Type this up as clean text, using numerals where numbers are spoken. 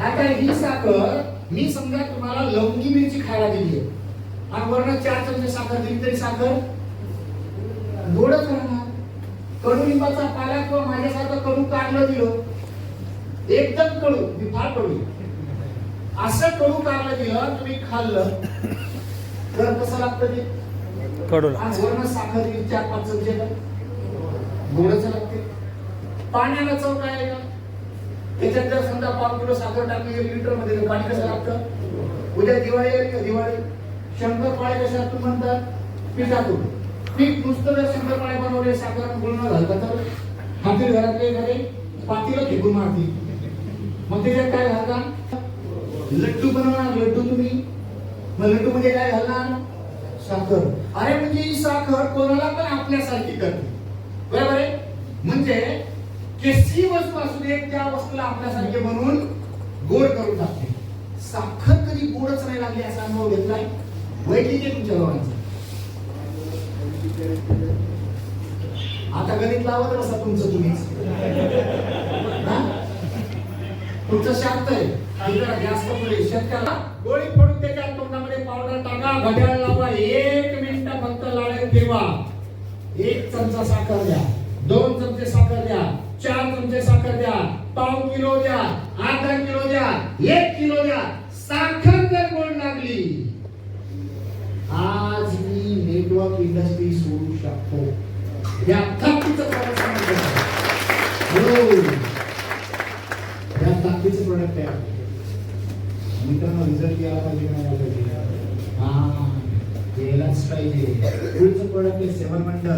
आता ही साखर मी समजा तुम्हाला लवंगी मिरची खायला दिली आहे आणि वरनं 4 चमचे साखर दिली तरी साखर गोडच राहणार. कडुलिंबाचा पाला किंवा माझ्यासारखं कडू कारलं दिलं एकदम कडू, मी फार कडू असं कडू कारलं दिलं तुम्ही खाल्लं तर कसं लागतं ते कडू. आणि वरनं साखर दिली 4-5 चमचे तर गोडच लागते. पाण्याला चव काय आहे का? त्याच्यात जर समजा 5 किलो साखर टाकली 1 लिटर मध्ये तर पाणी कसं लागतं? उद्या दिवाळी आली का दिवाळी शंकरपाळे कशातून म्हणतात? पिठातून. पीठ नुसतं जर शंकरपाळे बनवले साखर गुळणं घालतात तर हातील घरातले एखादे पातीला फेकून मारतील. मग त्याच्यात काय घालतात? लड्डू बनवणार. लड्डू तुम्ही मग लड्डू मध्ये काय घालणार? साखर. अरे म्हणजे ही साखर कोणाला पण आपल्यासारखी करते, बरोबर आहे? म्हणजे केसी वस्तू असू दे त्या वस्तूला आपल्यासारखे बनवून गोड करून टाकते. साखर कधी गोडच नाही लागली असा अनुभव घेतलाय? वैदिक आहे तुमच्या दोघांचं. आता गणित लावत बसा तुमचं तुम्हीच. तुमचं शांत आहे. जास्त पुढे शेतकऱ्याला गोळी फोडून त्याच्या तोंडामध्ये पावडर टाका, घड्याळ लावा, 1 मिनिट फक्त लाडात ठेवा. 1 चमचा साखर द्या, 2 चमचे साखर द्या, 4 चमचे साखर द्या, पाव किलो द्या, अर्धा किलो द्या, 1 किलो द्या. साखर जर गोड लागली आज मी नेटवर्क इंडस्ट्री सोडू शकतो. या ताकदीचं प्रोडक्ट या ताकदीचं प्रोडक्ट आहे मित्रांनो. रिझल्ट यायला पाहिजे का नाही पाहिजे? हा केलाच पाहिजे. पुढचं प्रोडक्ट आहे 7 मंडळ.